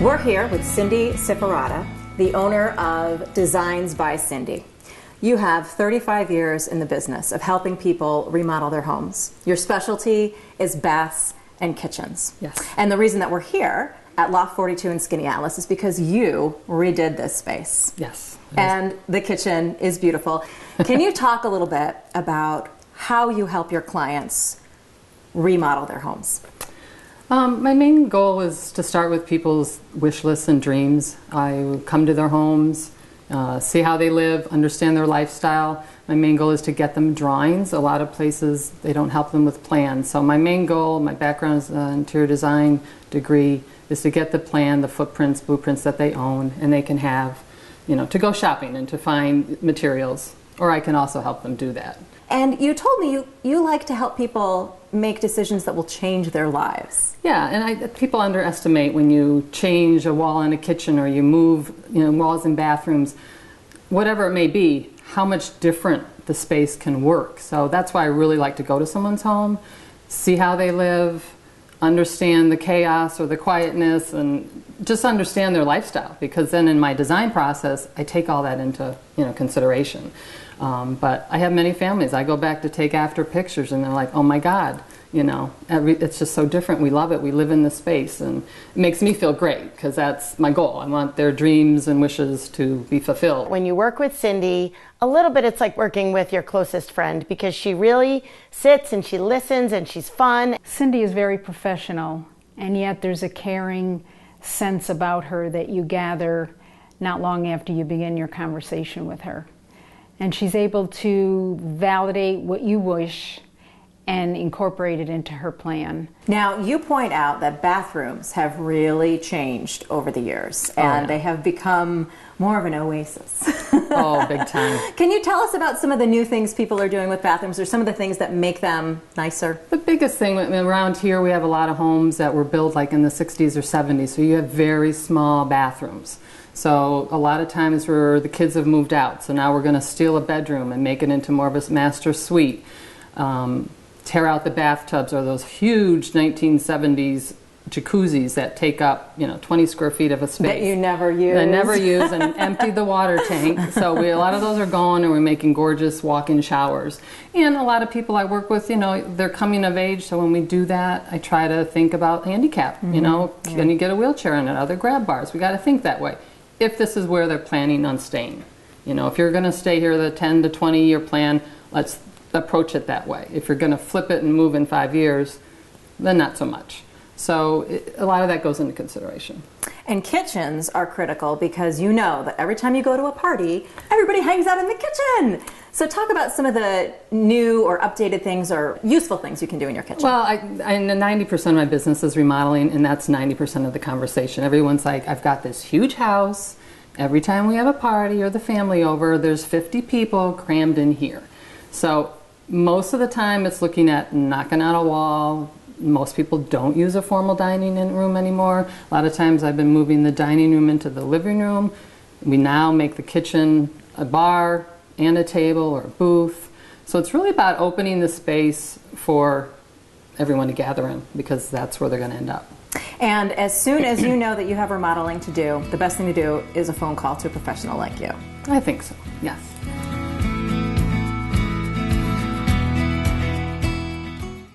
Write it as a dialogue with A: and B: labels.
A: We're here with Cindy Ciferrata, the owner of Designs by Cindy. You have 35 years in the business of helping people remodel their homes. Your specialty is baths and kitchens.
B: Yes.
A: And the reason that we're here at Loft 42 in Skaneateles is because you redid this space.
B: Yes.
A: And the kitchen is beautiful. Can you talk a little bit about how you help your clients remodel their homes?
B: My main goal is to start with people's wish lists and dreams. I would come to their homes, see how they live, understand their lifestyle. My main goal is to get them drawings. A lot of places, they don't help them with plans. So my main goal, my background is an interior design degree, is to get the plan, the footprints, blueprints that they own, and they can have, to go shopping and to find materials. Or I can also help them do that.
A: And you told me you like to help people make decisions that will change their lives.
B: Yeah, and people underestimate when you change a wall in a kitchen or you move walls in bathrooms, whatever it may be, how much different the space can work. So that's why I really like to go to someone's home, see how they live, understand the chaos or the quietness, and just understand their lifestyle, because then in my design process I take all that into consideration. But I have many families. I go back to take after pictures and they're like, oh my God, it's just so different. We love it. We live in the space, and it makes me feel great because that's my goal. I want their dreams and wishes to be fulfilled.
C: When you work with Cindy, a little bit it's like working with your closest friend, because she really sits and she listens and she's fun.
D: Cindy is very professional, and yet there's a caring sense about her that you gather not long after you begin your conversation with her. And she's able to validate what you wish and incorporate it into her plan.
A: Now, you point out that bathrooms have really changed over the years, and they have become more of an oasis.
B: Oh, big time.
A: Can you tell us about some of the new things people are doing with bathrooms, or some of the things that make them nicer?
B: The biggest thing around here, we have a lot of homes that were built like in the 60s or 70s, so you have very small bathrooms. So a lot of times where the kids have moved out, so now we're going to steal a bedroom and make it into more of a master suite. Tear out the bathtubs, or those huge 1970s jacuzzis that take up 20 square feet of a space.
A: That you never use.
B: That never use, and empty the water tank. So a lot of those are gone, and we're making gorgeous walk-in showers. And a lot of people I work with, they're coming of age, so when we do that, I try to think about handicap. Can you get a wheelchair in it? Other grab bars? We got to think that way. If this is where they're planning on staying. If you're going to stay here, the 10 to 20 year plan, let's approach it that way. If you're going to flip it and move in 5 years, then not so much. So a lot of that goes into consideration.
A: And kitchens are critical, because that every time you go to a party, everybody hangs out in the kitchen. So talk about some of the new or updated things or useful things you can do in your kitchen.
B: Well, 90% of my business is remodeling, and that's 90% of the conversation. Everyone's like, I've got this huge house. Every time we have a party or the family over, there's 50 people crammed in here. So most of the time it's looking at knocking out a wall. Most people don't use a formal dining room anymore. A lot of times I've been moving the dining room into the living room. We now make the kitchen a bar and a table or a booth. So it's really about opening the space for everyone to gather in, because that's where they're going to end up.
A: And as soon as you know that you have remodeling to do, the best thing to do is a phone call to a professional like you.
B: I think so, yes.